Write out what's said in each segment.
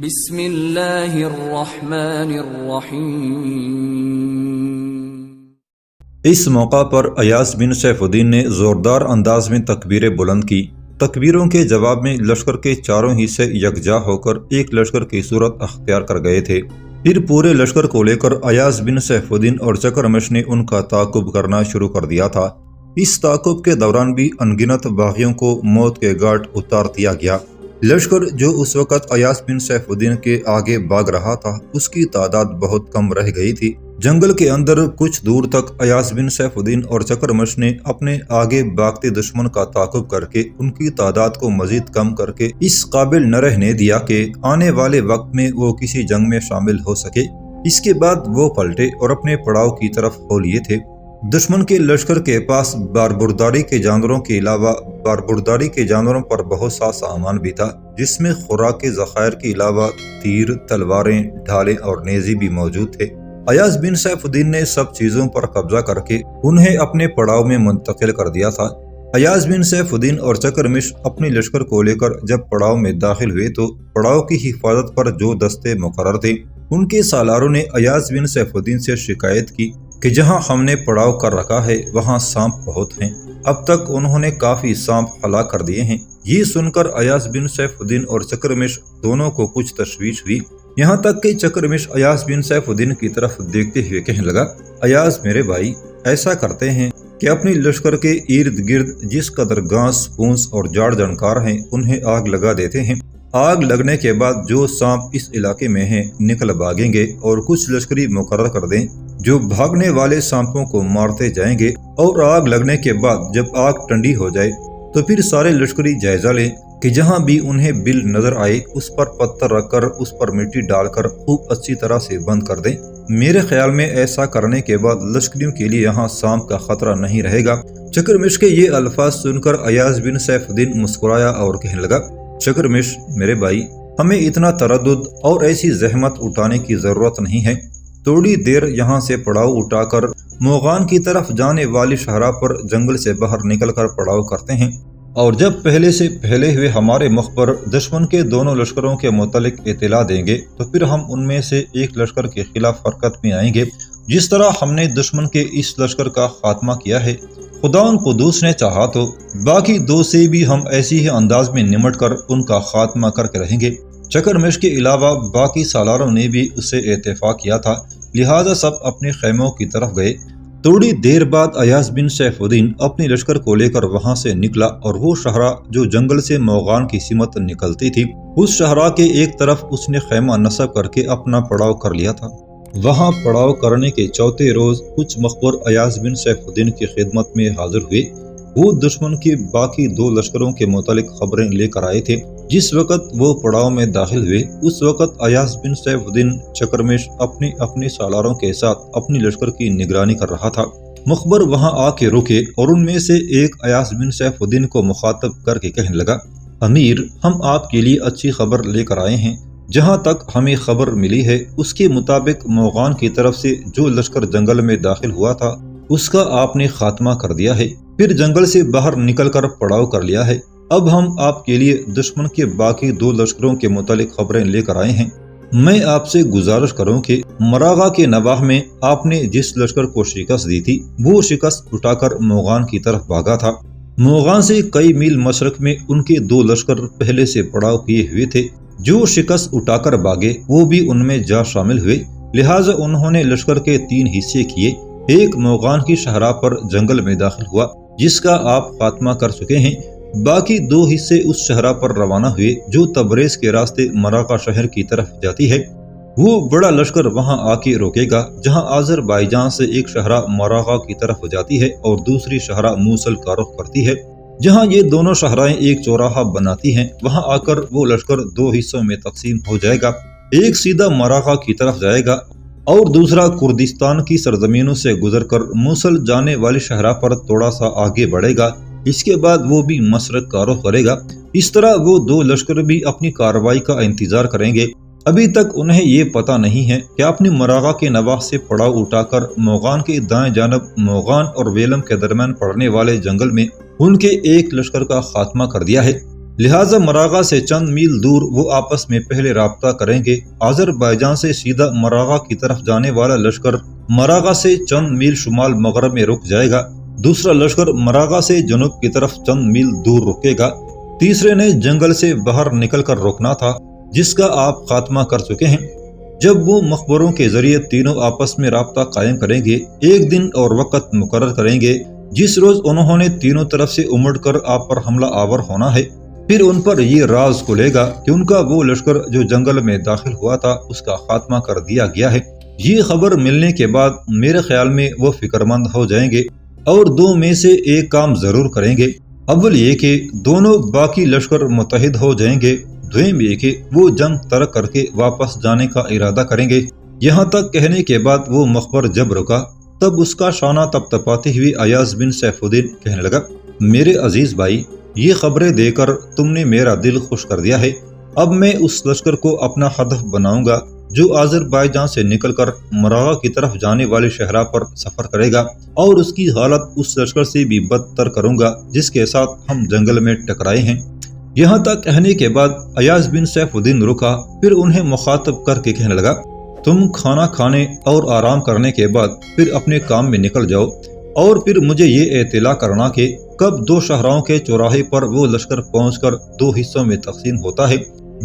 بسم اللہ الرحمن الرحیم۔ اس موقع پر ایاز بن سیف الدین نے زوردار انداز میں تکبیریں بلند کی۔ تکبیروں کے جواب میں لشکر کے چاروں حصے یکجا ہو کر ایک لشکر کی صورت اختیار کر گئے تھے۔ پھر پورے لشکر کو لے کر ایاز بن سیف الدین اور چکرمش نے ان کا تعاقب کرنا شروع کر دیا تھا۔ اس تعاقب کے دوران بھی انگنت باغیوں کو موت کے گھاٹ اتار دیا گیا۔ لشکر جو اس وقت ایاز بن سیف الدین کے آگے بھاگ رہا تھا اس کی تعداد بہت کم رہ گئی تھی۔ جنگل کے اندر کچھ دور تک ایاز بن سیف الدین اور چکرمش نے اپنے آگے بھاگتے دشمن کا تعاقب کر کے ان کی تعداد کو مزید کم کر کے اس قابل نہ رہنے دیا کہ آنے والے وقت میں وہ کسی جنگ میں شامل ہو سکے۔ اس کے بعد وہ پلٹے اور اپنے پڑاؤ کی طرف ہو لیے تھے۔ دشمن کے لشکر کے پاس باربرداری کے جانوروں کے علاوہ باربرداری کے جانوروں پر بہت سا سامان بھی تھا، جس میں خوراک کے ذخائر کے علاوہ تیر، تلواریں، ڈھالیں اور نیزے بھی موجود تھے۔ ایاز بن سیف الدین نے سب چیزوں پر قبضہ کر کے انہیں اپنے پڑاؤ میں منتقل کر دیا تھا۔ ایاز بن سیف الدین اور چکرمش اپنے لشکر کو لے کر جب پڑاؤ میں داخل ہوئے تو پڑاؤ کی حفاظت پر جو دستے مقرر تھے ان کے سالاروں نے ایاز بن سیف الدین سے شکایت کی کہ جہاں ہم نے پڑاؤ کر رکھا ہے وہاں سانپ بہت ہیں، اب تک انہوں نے کافی سانپ ہلاک کر دیے ہیں۔ یہ سن کر ایاز بن سیف الدین اور چکرمش دونوں کو کچھ تشویش ہوئی، یہاں تک کہ چکرمش ایاز بن سیف الدین کی طرف دیکھتے ہوئے کہنے لگا، ایاز میرے بھائی، ایسا کرتے ہیں کہ اپنی لشکر کے ارد گرد جس قدر گھاس پھونس اور جاڑ جنکار ہیں انہیں آگ لگا دیتے ہیں۔ آگ لگنے کے بعد جو سانپ اس علاقے میں ہیں نکل بھاگیں گے اور کچھ لشکری مقرر کر دیں جو بھاگنے والے سانپوں کو مارتے جائیں گے، اور آگ لگنے کے بعد جب آگ ٹھنڈی ہو جائے تو پھر سارے لشکری جائزہ لیں کہ جہاں بھی انہیں بل نظر آئے اس پر پتھر رکھ کر اس پر مٹی ڈال کر خوب اچھی طرح سے بند کر دیں۔ میرے خیال میں ایسا کرنے کے بعد لشکریوں کے لیے یہاں سانپ کا خطرہ نہیں رہے گا۔ چکرمش کے یہ الفاظ سن کر ایاز بن سیف الدین مسکرایا اور کہنے لگا، چکرمش میرے بھائی، ہمیں اتنا تردد اور ایسی زحمت اٹھانے کی ضرورت نہیں ہے۔ تھوڑی دیر یہاں سے پڑاؤ اٹھا کر موغان کی طرف جانے والی شاہراہ پر جنگل سے باہر نکل کر پڑاؤ کرتے ہیں، اور جب پہلے سے پہلے ہوئے ہمارے مخبر دشمن کے دونوں لشکروں کے متعلق اطلاع دیں گے تو پھر ہم ان میں سے ایک لشکر کے خلاف حرکت میں آئیں گے، جس طرح ہم نے دشمن کے اس لشکر کا خاتمہ کیا ہے۔ خدا قدوس نے چاہا تو باقی دو سے بھی ہم ایسی ہی انداز میں نمٹ کر ان کا خاتمہ کر کے رہیں گے۔ چکرمش کے علاوہ باقی سالاروں نے بھی اس سے اتفاق کیا تھا، لہٰذا سب اپنے خیموں کی طرف گئے۔ تھوڑی دیر بعد ایاز بن سیف الدین اپنی لشکر کو لے کر وہاں سے نکلا اور وہ شاہراہ جو جنگل سے موغان کی سمت نکلتی تھی اس شاہراہ کے ایک طرف اس نے خیمہ نصب کر کے اپنا پڑاؤ کر لیا تھا۔ وہاں پڑاؤ کرنے کے چوتھے روز کچھ مخبر ایاز بن سیف الدین کی خدمت میں حاضر ہوئے۔ وہ دشمن کے باقی دو لشکروں کے متعلق خبریں لے کر آئے تھے۔ جس وقت وہ پڑاؤ میں داخل ہوئے اس وقت ایاز بن سیف الدین چکرمش اپنے سالاروں کے ساتھ اپنی لشکر کی نگرانی کر رہا تھا۔ مخبر وہاں آ کے رکے اور ان میں سے ایک ایاز بن سیف الدین کو مخاطب کر کے کہنے لگا، امیر، ہم آپ کے لیے اچھی خبر لے کر آئے ہیں۔ جہاں تک ہمیں خبر ملی ہے اس کے مطابق موغان کی طرف سے جو لشکر جنگل میں داخل ہوا تھا اس کا آپ نے خاتمہ کر دیا ہے، پھر جنگل سے باہر نکل کر پڑاؤ کر لیا ہے۔ اب ہم آپ کے لیے دشمن کے باقی دو لشکروں کے متعلق خبریں لے کر آئے ہیں۔ میں آپ سے گزارش کروں کہ مراغہ کے نواح میں آپ نے جس لشکر کو شکست دی تھی وہ شکست اٹھا کر موغان کی طرف بھاگا تھا۔ موغان سے کئی میل مشرق میں ان کے دو لشکر پہلے سے پڑاؤ کیے ہوئے تھے، جو شکست اٹھا کر بھاگے وہ بھی ان میں جا شامل ہوئے، لہٰذا انہوں نے لشکر کے تین حصے کیے۔ ایک موغان کی شاہراہ پر جنگل میں داخل ہوا جس کا آپ خاتمہ کر چکے ہیں، باقی دو حصے اس شاہراہ پر روانہ ہوئے جو تبریز کے راستے مراغہ شہر کی طرف جاتی ہے۔ وہ بڑا لشکر وہاں آ کے روکے گا جہاں آذربائیجان سے ایک شاہراہ مراغہ کی طرف جاتی ہے اور دوسری شاہراہ موصل کا رخ کرتی ہے۔ جہاں یہ دونوں شاہراہیں ایک چوراہا بناتی ہیں وہاں آ کر وہ لشکر دو حصوں میں تقسیم ہو جائے گا، ایک سیدھا مراغہ کی طرف جائے گا اور دوسرا کردستان کی سرزمینوں سے گزر کر موصل جانے والی شاہراہ پر تھوڑا سا آگے بڑھے گا، اس کے بعد وہ بھی مشرق کا رخ کرے گا۔ اس طرح وہ دو لشکر بھی اپنی کارروائی کا انتظار کریں گے۔ ابھی تک انہیں یہ پتہ نہیں ہے کہ اپنی مراغہ کے نواح سے پڑاؤ اٹھا کر موغان کے دائیں جانب موغان اور ویلم کے درمیان پڑنے والے جنگل میں ان کے ایک لشکر کا خاتمہ کر دیا ہے۔ لہٰذا مراغہ سے چند میل دور وہ آپس میں پہلے رابطہ کریں گے۔ آذربائیجان سے سیدھا مراغہ کی طرف جانے والا لشکر مراغہ سے چند میل شمال مغرب میں رک جائے گا، دوسرا لشکر مراغہ سے جنوب کی طرف چند میل دور رکے گا، تیسرے نے جنگل سے باہر نکل کر رکنا تھا جس کا آپ خاتمہ کر چکے ہیں۔ جب وہ مخبروں کے ذریعے تینوں آپس میں رابطہ قائم کریں گے، ایک دن اور وقت مقرر کریں گے جس روز انہوں نے تینوں طرف سے امڑ کر آپ پر حملہ آور ہونا ہے، پھر ان پر یہ راز کھلے گا کہ ان کا وہ لشکر جو جنگل میں داخل ہوا تھا اس کا خاتمہ کر دیا گیا ہے۔ یہ خبر ملنے کے بعد میرے خیال میں وہ فکر مند ہو جائیں گے اور دو میں سے ایک کام ضرور کریں گے۔ اول یہ کہ دونوں باقی لشکر متحد ہو جائیں گے، دویم یہ کہ وہ جنگ ترک کر کے واپس جانے کا ارادہ کریں گے۔ یہاں تک کہنے کے بعد وہ مخبر جب رکا تب اس کا شانہ تپ تپاتے ہوئے ایاز بن سیف الدین کہنے لگا، میرے عزیز بھائی، یہ خبریں دے کر تم نے میرا دل خوش کر دیا ہے۔ اب میں اس لشکر کو اپنا ہدف بناؤں گا جو آذربائیجان سے نکل کر مراغہ کی طرف جانے والے شہرہ پر سفر کرے گا، اور اس کی حالت اس لشکر سے بھی بدتر کروں گا جس کے ساتھ ہم جنگل میں ٹکرائے ہیں۔ یہاں تک کہنے کے بعد ایاز بن سیف الدین رکا، پھر انہیں مخاطب کر کے کہنے لگا، تم کھانا کھانے اور آرام کرنے کے بعد پھر اپنے کام میں نکل جاؤ، اور پھر مجھے یہ اطلاع کرنا کہ کب دو شہروں کے چوراہے پر وہ لشکر پہنچ کر دو حصوں میں تقسیم ہوتا ہے۔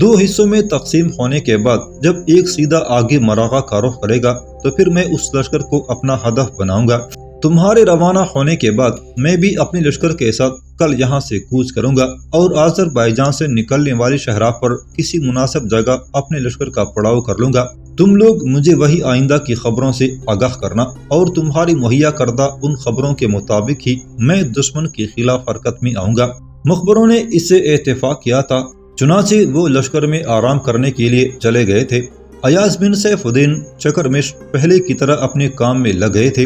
دو حصوں میں تقسیم ہونے کے بعد جب ایک سیدھا آگے مراغہ کا رخ کرے گا تو پھر میں اس لشکر کو اپنا ہدف بناؤں گا۔ تمہارے روانہ ہونے کے بعد میں بھی اپنے لشکر کے ساتھ کل یہاں سے کوچ کروں گا اور آذربائیجان سے نکلنے والی شہرہ پر کسی مناسب جگہ اپنے لشکر کا پڑاؤ کر لوں گا۔ تم لوگ مجھے وہی آئندہ کی خبروں سے آگاہ کرنا، اور تمہاری مہیا کردہ ان خبروں کے مطابق ہی میں دشمن کے خلاف حرکت میں آؤں گا۔ مخبروں نے اس سے اتفاق کیا تھا، چنانچہ وہ لشکر میں آرام کرنے کے لیے چلے گئے تھے۔ ایاز بن سیف الدین چکرمش پہلے کی طرح اپنے کام میں لگ گئے تھے۔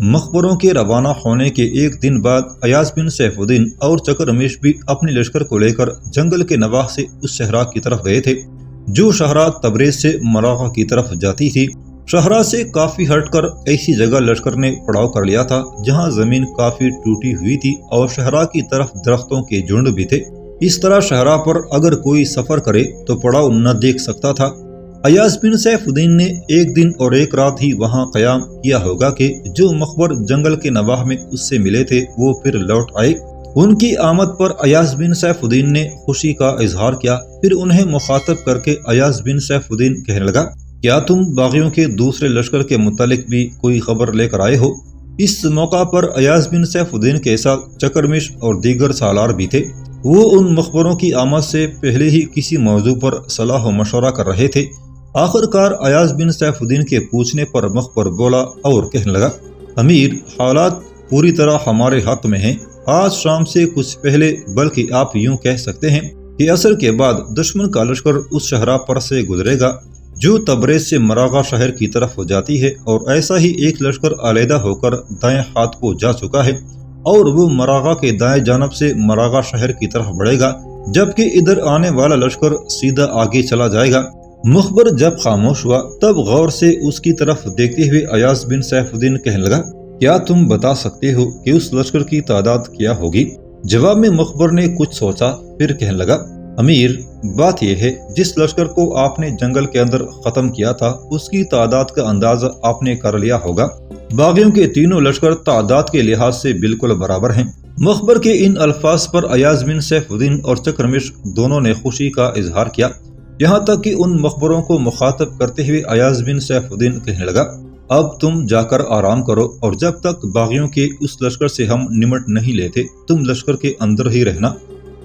مخبروں کے روانہ ہونے کے ایک دن بعد ایاز بن سیف الدین اور چکرمش بھی اپنے لشکر کو لے کر جنگل کے نواح سے اس شہرہ کی طرف گئے تھے جو شہرہ تبریز سے مراغہ کی طرف جاتی تھی۔ شہرہ سے کافی ہٹ کر ایسی جگہ لشکر نے پڑاؤ کر لیا تھا جہاں زمین کافی ٹوٹی ہوئی تھی اور شہرہ کی طرف درختوں کے جھنڈ بھی تھے، اس طرح شہرہ پر اگر کوئی سفر کرے تو پڑاؤ نہ دیکھ سکتا تھا۔ ایاز بن سیف الدین نے ایک دن اور ایک رات ہی وہاں قیام کیا ہوگا کہ جو مخبر جنگل کے نواح میں اس سے ملے تھے وہ پھر لوٹ آئے۔ ان کی آمد پر ایاز بن سیف الدین نے خوشی کا اظہار کیا، پھر انہیں مخاطب کر کے ایاز بن سیف الدین کہنے لگا، کیا تم باغیوں کے دوسرے لشکر کے متعلق بھی کوئی خبر لے کر آئے ہو؟ اس موقع پر ایاز بن سیف الدین کے ساتھ چکرمش اور دیگر سالار بھی تھے۔ وہ ان مخبروں کی آمد سے پہلے ہی کسی موضوع پر صلاح و مشورہ کر رہے تھے۔ آخر کار ایاز بن سیف الدین کے پوچھنے پر مخبر بولا اور کہنے لگا، امیر، حالات پوری طرح ہمارے حق میں ہیں۔ آج شام سے کچھ پہلے، بلکہ آپ یوں کہہ سکتے ہیں کہ عصر کے بعد دشمن کا لشکر اس شہرہ پر سے گزرے گا جو تبریز سے مراغہ شہر کی طرف ہو جاتی ہے، اور ایسا ہی ایک لشکر علیحدہ ہو کر دائیں ہاتھ کو جا چکا ہے اور وہ مراغہ کے دائیں جانب سے مراغہ شہر کی طرف بڑھے گا، جبکہ ادھر آنے والا لشکر سیدھا آگے چلا جائے گا۔ مخبر جب خاموش ہوا تب غور سے اس کی طرف دیکھتے ہوئے ایاز بن سیف الدین کہنے لگا، کیا تم بتا سکتے ہو کہ اس لشکر کی تعداد کیا ہوگی؟ جواب میں مخبر نے کچھ سوچا، پھر کہنے لگا، امیر، بات یہ ہے جس لشکر کو آپ نے جنگل کے اندر ختم کیا تھا اس کی تعداد کا اندازہ آپ نے کر لیا ہوگا۔ باغیوں کے تینوں لشکر تعداد کے لحاظ سے بالکل برابر ہیں۔ مخبر کے ان الفاظ پر ایاز بن سیف الدین اور چکرمش دونوں نے خوشی کا اظہار کیا، یہاں تک کہ ان مخبروں کو مخاطب کرتے ہوئے ایاز بن سیف الدین کہنے لگا، اب تم جا کر آرام کرو، اور جب تک باغیوں کے اس لشکر سے ہم نمٹ نہیں لیتے تم لشکر کے اندر ہی رہنا۔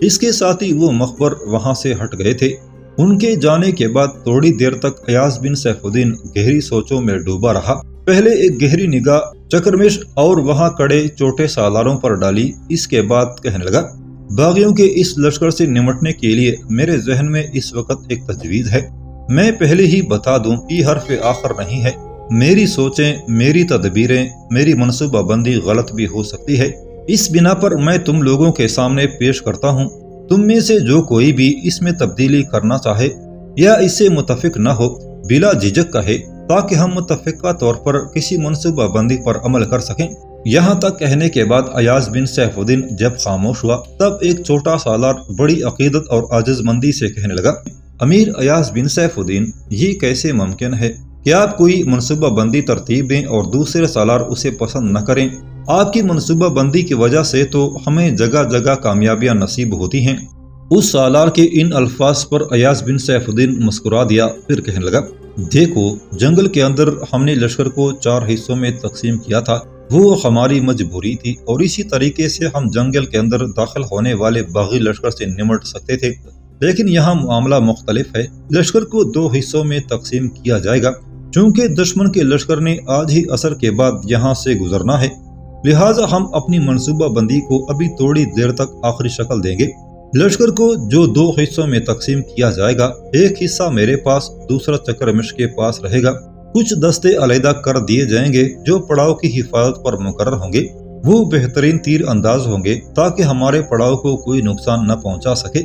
اس کے ساتھ ہی وہ مخبر وہاں سے ہٹ گئے تھے۔ ان کے جانے کے بعد تھوڑی دیر تک ایاز بن سیف الدین گہری سوچوں میں ڈوبا رہا۔ پہلے ایک گہری نگاہ چکرمش اور وہاں کڑے چھوٹے سالاروں پر ڈالی، اس کے بعد کہنے لگا، باغیوں کے اس لشکر سے نمٹنے کے لیے میرے ذہن میں اس وقت ایک تجویز ہے۔ میں پہلے ہی بتا دوں، یہ حرف آخر نہیں ہے۔ میری سوچیں، میری تدبیریں، میری منصوبہ بندی غلط بھی ہو سکتی ہے، اس بنا پر میں تم لوگوں کے سامنے پیش کرتا ہوں۔ تم میں سے جو کوئی بھی اس میں تبدیلی کرنا چاہے یا اس سے متفق نہ ہو، بلا جھجک کہے، تاکہ ہم متفقہ طور پر کسی منصوبہ بندی پر عمل کر سکیں۔ یہاں تک کہنے کے بعد ایاز بن سیف الدین جب خاموش ہوا تب ایک چھوٹا سالار بڑی عقیدت اور عاجز مندی سے کہنے لگا، امیر ایاز بن سیف الدین، یہ کیسے ممکن ہے کہ آپ کوئی منصوبہ بندی ترتیب دیں اور دوسرے سالار اسے پسند نہ کریں؟ آپ کی منصوبہ بندی کی وجہ سے تو ہمیں جگہ جگہ کامیابیاں نصیب ہوتی ہیں۔ اس سالار کے ان الفاظ پر ایاز بن سیف الدین مسکرا دیا، پھر کہنے لگا، دیکھو، جنگل کے اندر ہم نے لشکر کو 4 حصوں میں تقسیم کیا تھا، وہ ہماری مجبوری تھی، اور اسی طریقے سے ہم جنگل کے اندر داخل ہونے والے باغی لشکر سے نمٹ سکتے تھے، لیکن یہاں معاملہ مختلف ہے۔ لشکر کو 2 حصوں میں تقسیم کیا جائے گا، چونکہ دشمن کے لشکر نے آج ہی عصر کے بعد یہاں سے گزرنا ہے، لہٰذا ہم اپنی منصوبہ بندی کو ابھی تھوڑی دیر تک آخری شکل دیں گے۔ لشکر کو جو 2 حصوں میں تقسیم کیا جائے گا، ایک حصہ میرے پاس، دوسرا چکرمش کے پاس رہے گا۔ کچھ دستے علیحدہ کر دیے جائیں گے جو پڑاؤ کی حفاظت پر مقرر ہوں گے، وہ بہترین تیر انداز ہوں گے تاکہ ہمارے پڑاؤ کو کوئی نقصان نہ پہنچا سکے۔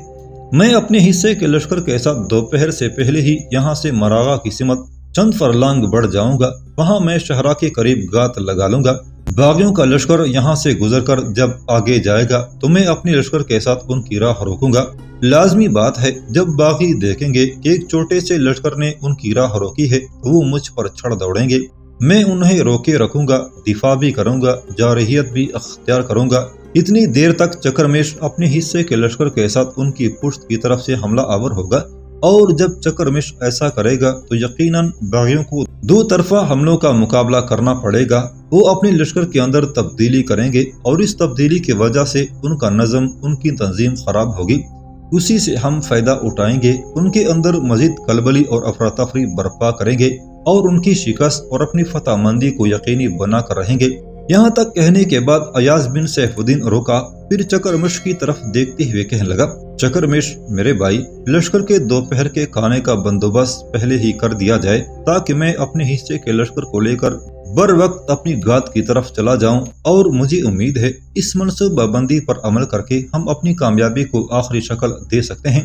میں اپنے حصے کے لشکر کے ساتھ دوپہر سے پہلے ہی یہاں سے مراغہ کی سمت چند فرلانگ بڑھ جاؤں گا، وہاں میں شہرہ کے قریب گات لگا لوں گا۔ باغیوں کا لشکر یہاں سے گزر کر جب آگے جائے گا تو میں اپنے لشکر کے ساتھ ان کی راہ روکوں گا۔ لازمی بات ہے، جب باغی دیکھیں گے کہ ایک چھوٹے سے لشکر نے ان کی راہ روکی ہے تو وہ مجھ پر چڑھ دوڑیں گے۔ میں انہیں روکے رکھوں گا، دفاع بھی کروں گا، جارحیت بھی اختیار کروں گا۔ اتنی دیر تک چکرمیش اپنے حصے کے لشکر کے ساتھ ان کی پشت کی طرف سے حملہ آور ہوگا، اور جب چکرمش ایسا کرے گا تو یقیناً باغیوں کو 2 طرفہ حملوں کا مقابلہ کرنا پڑے گا۔ وہ اپنے لشکر کے اندر تبدیلی کریں گے اور اس تبدیلی کی وجہ سے ان کا نظم، ان کی تنظیم خراب ہوگی، اسی سے ہم فائدہ اٹھائیں گے، ان کے اندر مزید کلبلی اور افراتفری برپا کریں گے اور ان کی شکست اور اپنی فتح مندی کو یقینی بنا کر رہیں گے۔ یہاں تک کہنے کے بعد ایاز بن سیف الدین رکا، پھر چکرمش کی طرف دیکھتے ہوئے کہنے لگا، چکرمش میرے بھائی، لشکر کے دوپہر کے کھانے کا بندوبست پہلے ہی کر دیا جائے تاکہ میں اپنے حصے کے لشکر کو لے کر بر وقت اپنی گات کی طرف چلا جاؤں، اور مجھے امید ہے اس منصوبہ بندی پر عمل کر کے ہم اپنی کامیابی کو آخری شکل دے سکتے ہیں۔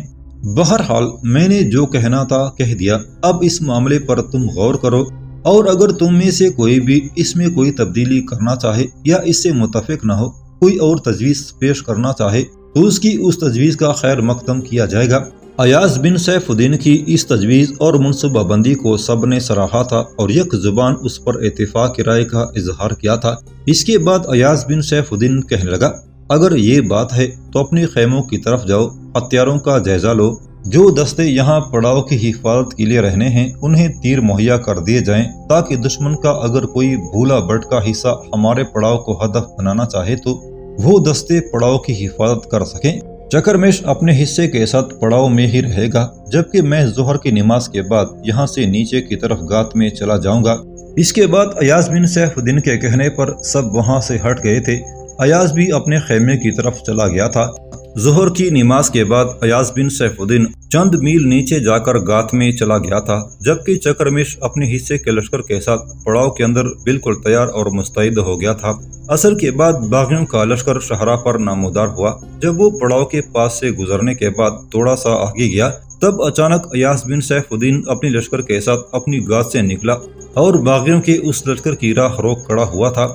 بہرحال میں نے جو کہنا تھا کہہ دیا، اب اس معاملے پر تم غور کرو، اور اگر تم میں سے کوئی بھی اس میں کوئی تبدیلی کرنا چاہے یا اس سے متفق نہ ہو، کوئی اور تجویز پیش کرنا چاہے تو اس کی اس تجویز کا خیر مقدم کیا جائے گا۔ ایاز بن سیف الدین کی اس تجویز اور منصوبہ بندی کو سب نے سراہا تھا اور یک زبان اس پر اتفاق کی رائے کا اظہار کیا تھا۔ اس کے بعد ایاز بن سیف الدین کہنے لگا، اگر یہ بات ہے تو اپنے خیموں کی طرف جاؤ، ہتھیاروں کا جائزہ لو، جو دستے یہاں پڑاؤ کی حفاظت کے لیے رہنے ہیں انہیں تیر مہیا کر دیے جائیں تاکہ دشمن کا اگر کوئی بھولا بھٹکا حصہ ہمارے پڑاؤ کو ہدف بنانا چاہے تو وہ دستے پڑاؤ کی حفاظت کر سکیں۔ چکرمیش اپنے حصے کے ساتھ پڑاؤ میں ہی رہے گا، جبکہ میں ظہر کی نماز کے بعد یہاں سے نیچے کی طرف گات میں چلا جاؤں گا۔ اس کے بعد ایاز بن سیف الدین کے کہنے پر سب وہاں سے ہٹ گئے تھے۔ ایاز بھی اپنے خیمے کی طرف چلا گیا تھا۔ ظہر کی نماز کے بعد ایاز بن سیف الدین چند میل نیچے جا کر گات میں چلا گیا تھا، جبکہ چکرمیش اپنے حصے کے لشکر کے ساتھ پڑاؤ کے اندر بالکل تیار اور مستعد ہو گیا تھا۔ عصر کے بعد باغیوں کا لشکر شہرہ پر نامودار ہوا۔ جب وہ پڑاؤ کے پاس سے گزرنے کے بعد تھوڑا سا آگے گیا تب اچانک ایاز بن سیف الدین اپنے لشکر کے ساتھ اپنی گات سے نکلا اور باغیوں کے اس لشکر کی راہ روک کھڑا ہوا تھا۔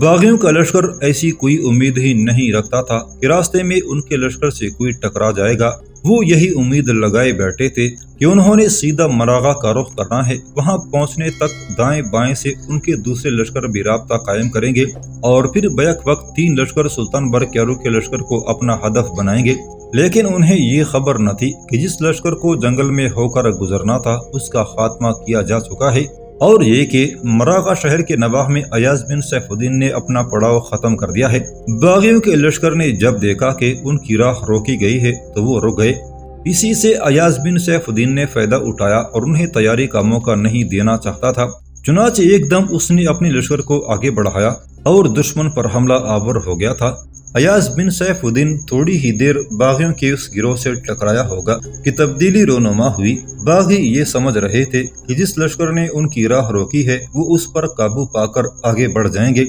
باغیوں کا لشکر ایسی کوئی امید ہی نہیں رکھتا تھا کہ راستے میں ان کے لشکر سے کوئی ٹکرا جائے گا۔ وہ یہی امید لگائے بیٹھے تھے کہ انہوں نے سیدھا مراغہ کا رخ کرنا ہے، وہاں پہنچنے تک دائیں بائیں سے ان کے دوسرے لشکر بھی رابطہ قائم کریں گے اور پھر بیک وقت 3 لشکر سلطان برقیارو کے لشکر کو اپنا ہدف بنائیں گے۔ لیکن انہیں یہ خبر نہ تھی کہ جس لشکر کو جنگل میں ہو کر گزرنا تھا اس کا خاتمہ کیا جا چکا ہے، اور یہ کہ مراغہ شہر کے نواح میں ایاز بن سیف الدین نے اپنا پڑاؤ ختم کر دیا ہے۔ باغیوں کے لشکر نے جب دیکھا کہ ان کی راہ روکی گئی ہے تو وہ رک گئے۔ اسی سے ایاز بن سیف الدین نے فائدہ اٹھایا اور انہیں تیاری کا موقع نہیں دینا چاہتا تھا، چنانچہ ایک دم اس نے اپنے لشکر کو آگے بڑھایا اور دشمن پر حملہ آور ہو گیا تھا۔ ایاز بن سیف الدین تھوڑی ہی دیر باغیوں کے اس گروہ سے ٹکرایا ہوگا کہ تبدیلی رونما ہوئی۔ باغی یہ سمجھ رہے تھے کہ جس لشکر نے ان کی راہ روکی ہے وہ اس پر قابو پا کر آگے بڑھ جائیں گے،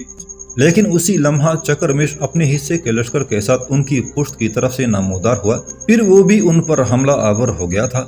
لیکن اسی لمحہ چکرمیش اپنے حصے کے لشکر کے ساتھ ان کی پشت کی طرف سے نامودار ہوا، پھر وہ بھی ان پر حملہ آور ہو گیا تھا۔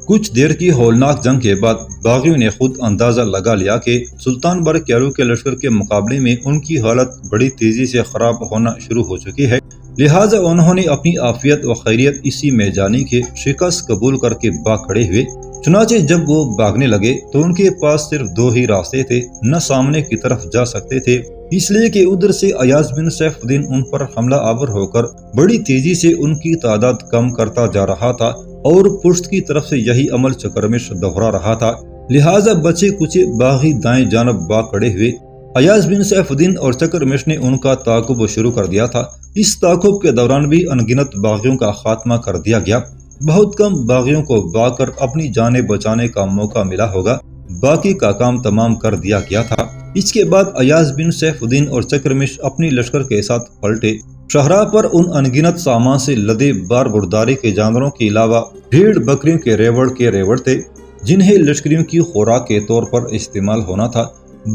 کچھ دیر کی ہولناک جنگ کے بعد باغیوں نے خود اندازہ لگا لیا کہ سلطان برق یاروق کے لشکر کے مقابلے میں ان کی حالت بڑی تیزی سے خراب ہونا شروع ہو چکی ہے، لہٰذا انہوں نے اپنی عافیت و خیریت اسی میں جانی کہ شکست قبول کر کے بھاگ کھڑے ہوئے۔ چنانچہ جب وہ بھاگنے لگے تو ان کے پاس صرف دو ہی راستے تھے، نہ سامنے کی طرف جا سکتے تھے، اس لیے کہ ادھر سے ایاز بن سیف الدین ان پر حملہ آور ہو کر بڑی تیزی سے ان کی تعداد کم کرتا جا رہا تھا اور پشت کی طرف سے یہی عمل چکرمش دہرا رہا تھا، لہٰذا بچے کچے باغی دائیں جانب بھاگ کھڑے ہوئے۔ ایاز بن سیف الدین اور چکرمش نے ان کا تعاقب شروع کر دیا تھا۔ اس تعاقب کے دوران بھی انگنت باغیوں کا خاتمہ کر دیا گیا، بہت کم باغیوں کو بھاگ کر اپنی جانیں بچانے کا موقع ملا ہوگا، باقی کا کام تمام کر دیا گیا تھا۔ اس کے بعد ایاز بن سیف الدین اور چکرمش اپنی لشکر کے ساتھ پلٹے۔ شاہراہ پر ان انگنت سامان سے لدے بار برداری کے جانوروں کے علاوہ بھیڑ بکریوں کے ریوڑ تھے، جنہیں لشکریوں کی خوراک کے طور پر استعمال ہونا تھا۔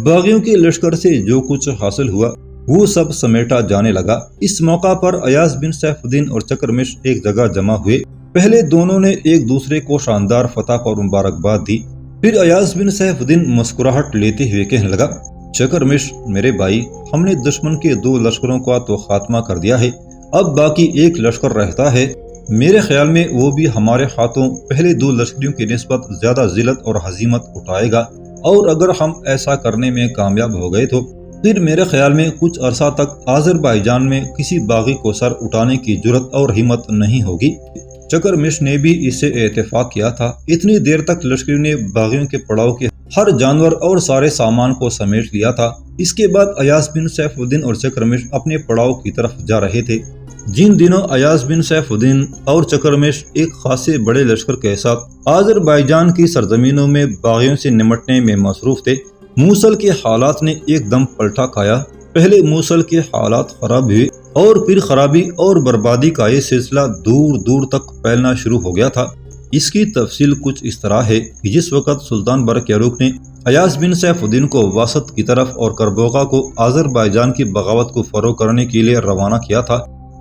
باغیوں کے لشکر سے جو کچھ حاصل ہوا وہ سب سمیٹا جانے لگا۔ اس موقع پر ایاز بن سیف الدین اور چکرمش ایک جگہ جمع ہوئے۔ پہلے دونوں نے ایک دوسرے کو شاندار فتح پر مبارکباد دی، پھر ایاز بن سیف الدین مسکراہٹ لیتے ہوئے کہنے لگا، چکرمش میرے بھائی، ہم نے دشمن کے 2 لشکروں کا تو خاتمہ کر دیا ہے، اب باقی ایک لشکر رہتا ہے۔ میرے خیال میں وہ بھی ہمارے ہاتھوں پہلے 2 لشکریوں کی نسبت زیادہ ذلت اور ہزیمت اٹھائے گا، اور اگر ہم ایسا کرنے میں کامیاب ہو گئے تو پھر میرے خیال میں کچھ عرصہ تک آذربائیجان میں کسی باغی کو سر اٹھانے کی جرت اور ہمت نہیں ہوگی۔ چکرمش نے بھی اس سے اتفاق کیا تھا۔ اتنی دیر تک لشکریوں نے باغیوں کے پڑاؤ کے ہر جانور اور سارے سامان کو سمیٹ لیا تھا۔ اس کے بعد ایاز بن سیف الدین اور چکرمش اپنے پڑاؤ کی طرف جا رہے تھے۔ جن دنوں ایاز بن سیف الدین اور چکرمش ایک خاصے بڑے لشکر کے ساتھ آذربائیجان کی سرزمینوں میں باغیوں سے نمٹنے میں مصروف تھے، موصل کے حالات نے ایک دم پلٹا کھایا۔ پہلے موصل کے حالات خراب ہوئے اور پھر خرابی اور بربادی کا یہ سلسلہ دور دور تک پھیلنا شروع ہو گیا تھا۔ اس کی تفصیل کچھ اس طرح ہے کہ جس وقت سلطان برق یاروق نے ایاز بن سیف الدین کو واسط کی طرف اور کربوغا کو آذربائیجان کی بغاوت کو فروغ کرنے کے لیے روانہ کیا تھا،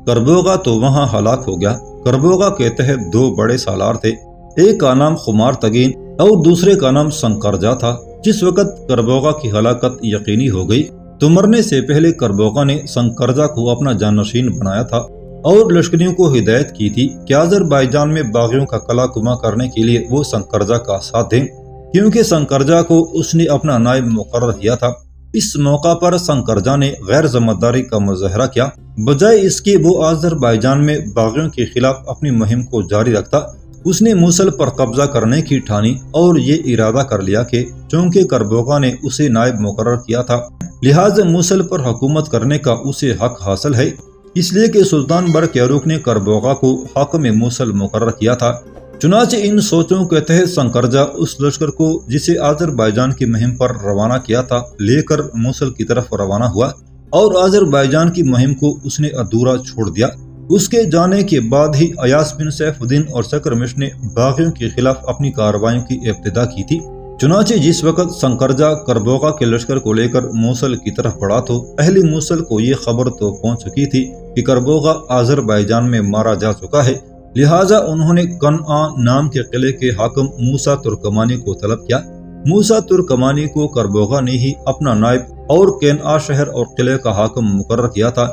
کربوغا تو وہاں ہلاک ہو گیا۔ کربوغا کے تحت 2 بڑے سالار تھے، ایک کا نام خمار تگین اور دوسرے کا نام سنکرجا تھا۔ جس وقت کربوغا کی ہلاکت یقینی ہو گئی تو مرنے سے پہلے کربوغا نے سنکرجا کو اپنا جانشین بنایا تھا اور لشکریوں کو ہدایت کی تھی کہ آذربائیجان میں باغیوں کا قلع کما کرنے کے لیے وہ سنکرجا کا ساتھ دیں، کیونکہ سنکرجا کو اس نے اپنا نائب مقرر کیا تھا۔ اس موقع پر سنکرجا نے غیر ذمہ داری کا مظاہرہ کیا، بجائے اس کے وہ آذربائیجان میں باغیوں کے خلاف اپنی مہم کو جاری رکھتا۔ اس نے موصل پر قبضہ کرنے کی ٹھانی اور یہ ارادہ کر لیا کہ چونکہ کربوغا نے اسے نائب مقرر کیا تھا، لہٰذا موصل پر حکومت کرنے کا اسے حق حاصل ہے، اس لیے کہ سلطان برق یاروق نے کربوغا کو حاکم موصل مقرر کیا تھا۔ چنانچہ ان سوچوں کے تحت سنکرجا اس لشکر کو جسے آذربائیجان کی مہم پر روانہ کیا تھا لے کر موصل کی طرف روانہ ہوا، اور آذربائیجان کی مہم کو اس نے ادھورا چھوڑ دیا۔ اس کے جانے کے بعد ہی ایاز بن سیف الدین اور چکرمش نے باغیوں کے خلاف اپنی کارروائیوں کی ابتدا کی تھی۔ چنانچہ جس وقت سنکرجا کربوغا کے لشکر کو لے کر موصل کی طرف بڑھا تو اہل موصل کو یہ خبر تو پہنچ چکی تھی کہ کربوغا آذربائیجان میں مارا جا چکا ہے، لہٰذا انہوں نے کنعا نام کے قلعے کے حاکم موسیٰ ترکمانی کو طلب کیا۔ موسیٰ ترکمانی کو کربوغا نے ہی اپنا نائب اور کنعا شہر اور قلعے کا حاکم مقرر کیا تھا۔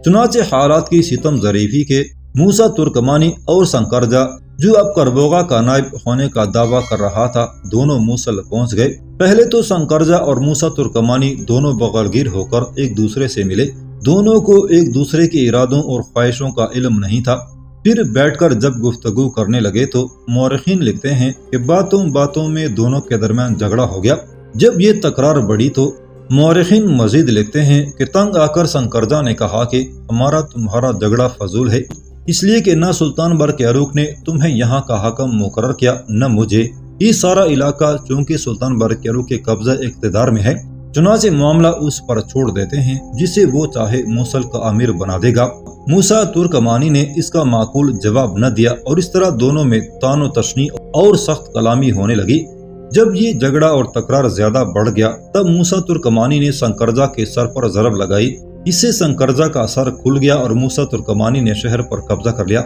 چنانچہ حالات کی ستم ظریفی کے موسیٰ ترکمانی اور سنکرجا، جو اب کربوغا کا نائب ہونے کا دعویٰ کر رہا تھا، دونوں موصل پہنچ گئے۔ پہلے تو سنکرجا اور موسیٰ ترکمانی دونوں بغلگیر ہو کر ایک دوسرے سے ملے۔ دونوں کو ایک دوسرے کے ارادوں اور خواہشوں کا علم نہیں تھا۔ پھر بیٹھ کر جب گفتگو کرنے لگے تو مورخین لکھتے ہیں کہ باتوں باتوں میں دونوں کے درمیان جھگڑا ہو گیا۔ جب یہ تکرار بڑھی تو مورخین مزید لکھتے ہیں کہ تنگ آ کر سنکرجا نے کہا کہ ہمارا تمہارا جھگڑا فضول ہے، اس لیے کہ نہ سلطان برق یاروق نے تمہیں یہاں کا حاکم مقرر کیا نہ مجھے، یہ سارا علاقہ چونکہ سلطان برق یاروق کے قبضہ اقتدار میں ہے، چنانچہ معاملہ اس پر چھوڑ دیتے ہیں، جسے وہ چاہے موصل کا امیر بنا دے گا۔ موسیٰ ترکمانی نے اس کا معقول جواب نہ دیا اور اس طرح دونوں میں طعن و تشنیع اور سخت کلامی ہونے لگی۔ جب یہ جھگڑا اور تکرار زیادہ بڑھ گیا تب موسیٰ ترکمانی نے سنکرجا کے سر پر ضرب لگائی، اس سے سنکرجا کا سر کھل گیا اور موسیٰ ترکمانی نے شہر پر قبضہ کر لیا۔